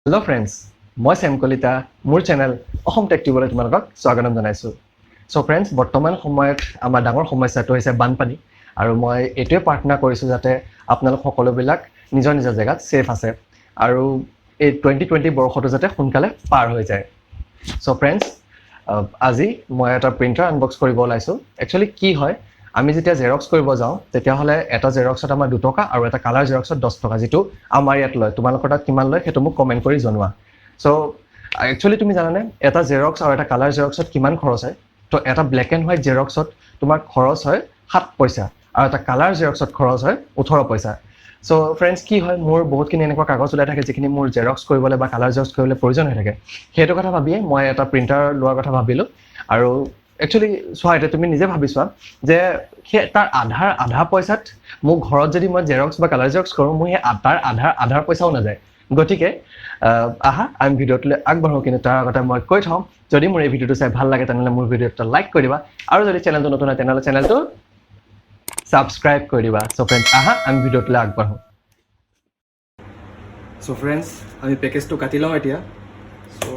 Hello friends, মই Sam Kalita মোৰ channel Axom TechTube লৈ তোমালোকক স্বাগতম জনাইছো। So friends, বৰ্তমান সময়ত আমাৰ ডাঙৰ সমস্যাটো হৈছে বানপানী আৰু মই এটোৱে প্ৰাৰ্থনা কৰিছো যাতে আপোনালোক সকলোবিলাক নিজৰ নিজৰ জায়গাত সেফ আছে আৰু এই 2020 বৰ্ষটো যাতে সোনকালে পাৰ হৈ যায়। So friends, আজি মই এটা প্ৰিন্টাৰ আনবক্স কৰিব ওলাইছো। Actually কি হয় আমি যেতিয়া জেৰক্স কৰিব যাওঁ তেতিয়া হলে এটা জেৰক্সত আমাৰ 2 টকা আৰু এটা কালাৰ জেৰক্সত 10 টকা যেটো আমাৰ ইয়াত লয় তোমালোকৰ তাত কিমান লয় হেতু মোক কমেন্ট কৰি জনোৱা সো একচুয়ালি তুমি জানানে এটা জেৰক্স আৰু এটা কালাৰ জেৰক্সত কিমান খৰচ হয় তো এটা ব্ল্যাক এন্ড হোৱাইট জেৰক্সত তোমাৰ খৰচ হয় 7 পইচা আৰু এটা কালাৰ জেৰক্সত খৰচ হয় 18 পইচা সো ফ্ৰেন্ডস কি হয় মোৰ বহুতখিনি এনেকুৱা কাগজ ওলাই থাকে যেখিনি মোৰ জেৰক্স কৰিবলৈ বা কালাৰ জেৰক্স কৰিবলৈ প্ৰয়োজন হৈ থাকে হেতু কথা ভাবিয়ে মই এটা প্ৰিন্টাৰ লোৱাৰ কথা ভাবিলো আৰু একচুয়ালি সোৱা এটা তুমি নিজে ভাবিছোৱা যে তাৰ আধা পইচাত মোক ঘৰত যদি মই জেৰক্স বা কালাৰ জেৰক্স কৰো মই তাৰ আধাৰ পইচাও না যায় গটিকে আহা আমি ভিডিওটোলৈ আগবাঢ়ো কিন্তু তাৰ আগতে মই কৈ থম যদি মোৰ এই ভিডিওটো চাই ভাল লাগে তেনলে মোৰ ভিডিওটো লাইক কৰিবা আৰু যদি চেনেলটো নতুন হয় তেনলে চেনেলটো সাবস্ক্ৰাইব কৰিবা সো ফ্ৰেন্ডস আহা আমি ভিডিওটোলৈ আগবাঢ়ো সো ফ্ৰেন্ডস আমি প্যাকেজটো কাটি লওঁ এতিয়া সো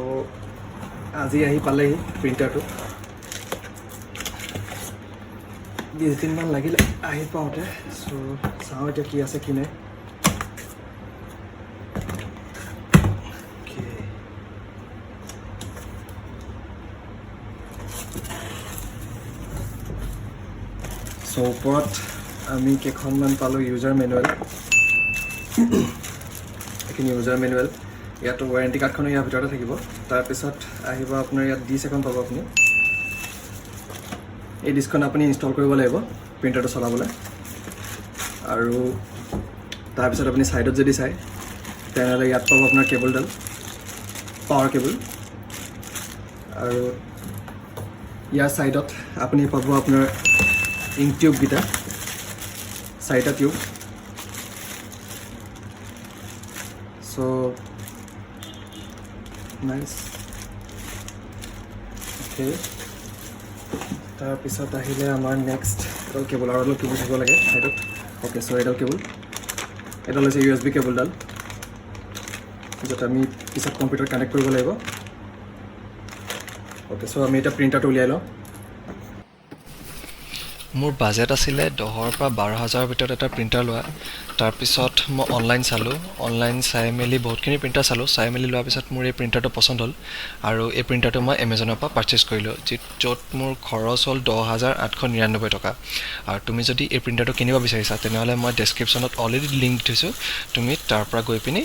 আজি আহি পালেহি প্ৰিন্টাৰটো 20 দিন মান লাগিলে আহি পাওঁতে সো চাওঁ এতিয়া কি আছে কি নাই সো ওপৰত আমি কেইখনমান পালোঁ ইউজাৰ মেনুৱেল এইখিনি ইউজাৰ মেনুৱেল ইয়াতো ৱাৰেণ্টি কাৰ্ডখন ইয়াৰ ভিতৰতে থাকিব তাৰপিছত আহিব আপোনাৰ ইয়াত ডিছ এখন পাব আপুনি এই ডিছখন আপুনি ইনষ্টল কৰিব লাগিব প্ৰিণ্টাৰটো চলাবলৈ আৰু তাৰপিছত আপুনি সাইডত যদি চাই তেনেহ'লে ইয়াত পাব আপোনাৰ কেবলডাল পাৱাৰ কেবল আৰু ইয়াৰ সাইডত আপুনি পাব আপোনাৰ ইংক টিউব গিটা 4টা টিউব সো নাইস ওকে তাৰপিছত আহিলে আমাৰ নেক্সট এডাল কেবল আৰু এডাল কেবল থাকিব লাগে সাইডত ওকে সো এডাল কেবল এডাল হৈছে ইউএসবি কেবলডাল যেটা আমি পিছত কম্পিউটাৰ কানেক্ট কৰিব লাগিব ওকে সো আমি এটা প্ৰিন্টাৰটো উলিয়াই লওঁ মোৰ বাজেট আছিলে 10 পৰা 12000 ভিতৰত এটা প্ৰিন্টাৰ লোৱা তাৰ পিছত মই অনলাইন চালো অনলাইন চাই মেলি বহুতখিনি প্ৰিন্টাৰ চালো চাই মেলি লোৱাৰ পিছত মোৰ এই প্ৰিন্টাৰটো পছন্দ হ'ল আৰু এই প্ৰিন্টাৰটো মই এমাজনৰ পৰা পাৰচেজ কৰিলো য'ত মোৰ খৰচ হ'ল 10899 টকা আৰু তুমি যদি এই প্ৰিন্টাৰটো কিনিব বিচাৰিছা তেনেহলে মই ডেসক্ৰিপচনত অলৰেডি লিংক দিছো তুমি তাৰ পৰা গৈ পিনি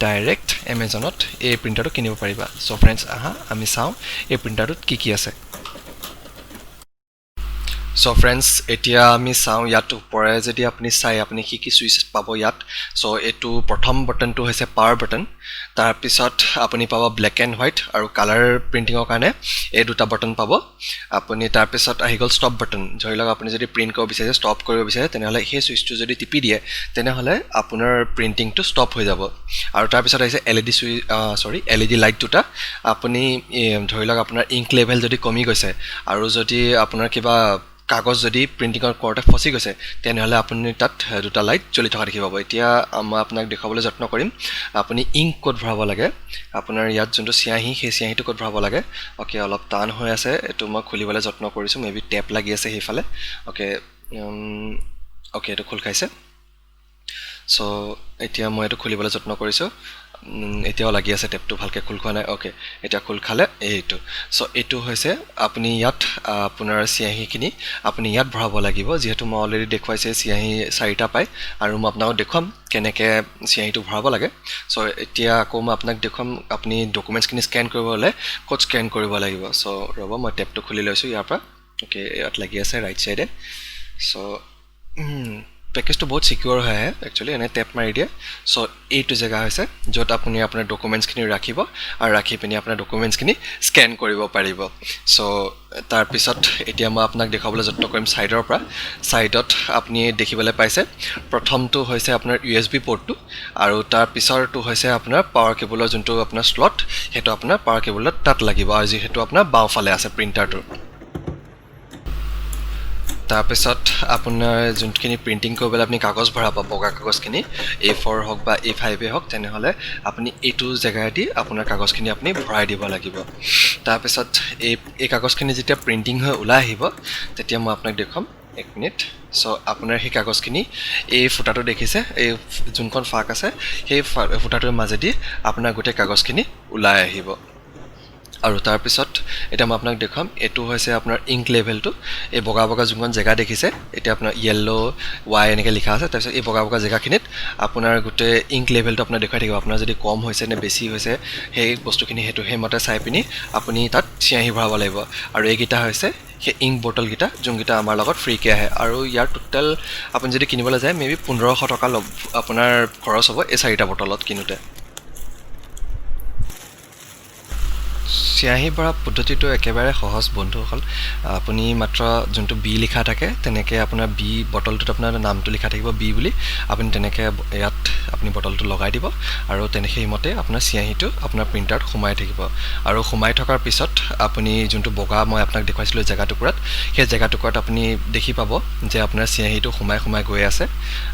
ডাইৰেক্ট এমাজনত এই প্ৰিন্টাৰটো কিনিব পাৰিবা সো ফ্ৰেন্ডস আহা আমি চাওঁ এই প্ৰিন্টাৰটোত কি আছে সো ফ্ৰেন্ডস এতিয়া আমি চাওঁ ইয়াত উপৰে যদি আপুনি চাই আপুনি কি সুইচ পাব ইয়াত সো এটো প্ৰথম বাটনটো হৈছে পাৱাৰ বাটন তাৰ পিছত আপুনি পাব ব্ল্যাক এন্ড হোৱাইট আৰু কালাৰ প্ৰিন্টিংৰ কাৰণে এই দুটা বাটন পাব আপুনি তাৰ পিছত আহি গল ষ্টপ বাটন ধৰিলক আপুনি যদি প্ৰিন্ট কৰিব বিচাৰে ষ্টপ কৰিব বিচাৰে তেনেহলে সেই সুইচটো যদি টিপি দিয়ে তেনেহলে আপোনাৰ প্ৰিন্টিংটো ষ্টপ হৈ যাব আৰু তাৰ পিছত আহিছে এলইডি এলইডি লাইট দুটা আপুনি ধৰিলক আপোনাৰ ইংক লেভেল যদি কমি গৈছে আৰু যদি আপোনাৰ কিবা কাগজ যদি প্ৰিন্টিংৰ কৰতে ফসি গৈছে তেনেহলে আপুনি তাত দুটা লাইট জ্বলি থকা দেখিব পাব এতিয়া মই আপোনাক দেখাবলৈ যত্ন কৰিম আপুনি ইংক কোড ভৰাব লাগে আপোনাৰ ইয়াত যোনটো সিয়াহি সেই সিয়াহিটো কোড ভৰাব লাগে ওকে অলপ টান হৈ আছে এটো মই খুলিবলৈ যত্ন কৰিছো মেবি টেপ লাগি আছে হেফালে ওকে ওকে এটো খোল খাইছে সো এতিয়া মই এটো খুলিবলৈ যত্ন কৰিছো এতিয়াও লাগি আছে টেপটো ভালকে খুল খোৱা নাই ওকে এটা খুল খালে এইটো সো এটো হৈছে আপুনি ইয়াত আপোনাৰ সিয়াহিখিনি আপুনি ইয়াত ভৰাব লাগিব যেহেতু মই অলৰেডি দেখুৱাইছে সিয়াহি 4টা পায় আৰু মই আপোনাক দেখুৱাম কেনেকৈ সিয়াহিটো ভৰাব লাগে সো এতিয়া আকৌ মই আপোনাক দেখুৱাম আপুনি ডকুমেন্টছখিনি স্ক্যান কৰিব হলে কোড স্ক্যান কৰিব লাগিব সো ৰব মই টেপটো খুলি লৈছো ইয়াৰ পৰা ওকে ইয়াত লাগি আছে ৰাইট সাইডে সো প্যাকেজটো বহুত সিকিউৰ হয় একচুয়ালি এনে টেপ মাৰি দিয়ে সো এইটো জায়গা হৈছে যত আপুনি আপোনাৰ ডকুমেন্টছখিনি ৰাখিব আৰু ৰাখি পিনি আপোনাৰ ডকুমেন্টছখিনি স্ক্যান কৰিব পাৰিব সো তাৰ পিছত এতিয়া মই আপোনাক দেখাবলৈ যত্ন কৰিম সাইডৰ পৰা সাইডত আপুনি দেখিবলৈ পাইছে প্ৰথমটো হৈছে আপোনাৰ ইউএসবি পোৰ্টটো আৰু তাৰ পিছৰটো হৈছে আপোনাৰ পাৱাৰ কেবলৰ যোনটো আপোনাৰ স্লট হেতু আপোনাৰ পাৱাৰ কেবলত তাত লাগিব আৰু যেহেতু আপোনাৰ বাওঁফালে আছে প্ৰিন্টাৰটো তাৰপিছত আপোনাৰ যোনখিনি প্ৰিণ্টিং কৰিবলৈ আপুনি কাগজ ভৰাব বগা কাগজখিনি A4 হওক বা A5 হওক তেনেহ'লে আপুনি এইটো জেগাৰেদি আপোনাৰ কাগজখিনি আপুনি ভৰাই দিব লাগিব তাৰপিছত এই কাগজখিনি যেতিয়া প্ৰিণ্টিং হৈ ওলাই আহিব তেতিয়া মই আপোনাক দেখুৱাম 1 মিনিট সো আপোনাৰ সেই কাগজখিনি এই ফুটাটো দেখিছে এই যোনখন ফাক আছে সেই ফুটাটোৰ মাজেদি আপোনাৰ গোটেই কাগজখিনি ওলাই আহিব আৰু তাৰপিছত এটা মই আপোনাক দেখাম এটো হৈছে আপোনাৰ ইংক লেভেলটো এই বগা বগা যোনখন জেগা দেখিছে এটা আপোনাৰ ইয়েলো y এনেকে লিখা আছে তাৰপিছত এই বগা বগা জেগাখিনিত আপোনাৰ গোটেই ইংক লেভেলটো আপোনাৰ দেখাই থাকিব আপোনাৰ যদি কম হৈছে নে বেছি হৈছে সেই বস্তুখিনি হেতু হেমতে চাই পিনি আপুনি তাত চিয়াহি ভৰাব লাগিব আৰু এইগিটা হৈছে সেই ইংক বটল গিটা যোনগিটা আমাৰ লগত ফ্ৰীকে আহে আৰু ইয়াৰ টোটাল আপুনি যদি কিনিবলৈ যায় মেবি 1500 টকা আপোনাৰ খৰচ হ'ব এই চাৰিটা বটলত কিনোতে চিয়াহি ভৰা পদ্ধতিটো একেবাৰে সহজ বন্ধুসকল আপুনি মাত্ৰ যোনটো বি লিখা থাকে তেনেকে আপোনাৰ বি বটলটোত আপোনাৰ নামটো লিখা থাকিব বি বুলি আপুনি তেনেকে ইয়াত আপুনি বটলটো লগাই দিব আৰু তেনেকে মতে আপোনাৰ চিয়াহিটো আপোনাৰ প্ৰিন্টাৰত সোমাই থাকিব আৰু সোমাই থকাৰ পিছত আপুনি যোনটো বগা মই আপোনাক দেখাইছিলো জায়গাটুকুৰাত সেই জায়গাটুকুৰাত আপুনি দেখি পাব যে আপোনাৰ চিয়াহিটো সোমাই সোমাই গৈ আছে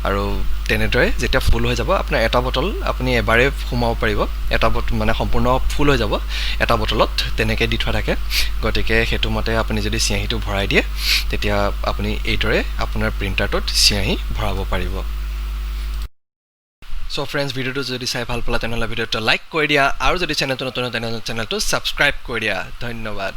আৰু তেনেদৰে যেতিয়া ফুল হৈ যাব আপোনাৰ এটা বটল আপুনি এবাৰে সোমাব পাৰিব এটা বটল মানে সম্পূৰ্ণ ফুল হৈ যাব এটা বটলত তেনেকে দি থোৱা থাকে গতিকে হেতু মতে আপুনি যদি চিয়াহিটো ভৰাই দিয়ে তেতিয়া আপুনি এইদৰে আপোনাৰ প্ৰিন্টাৰটোত চিয়াহি ভৰাব পাৰিব সো ফ্ৰেন্ডস ভিডিওটো যদি চাই ভাল পালা তেনেহলে ভিডিওটো লাইক কৰি দিয়া আৰু যদি চেনেলটো নতুন তেনেহলে চেনেলটো সাবস্ক্ৰাইব কৰি দিয়া ধন্যবাদ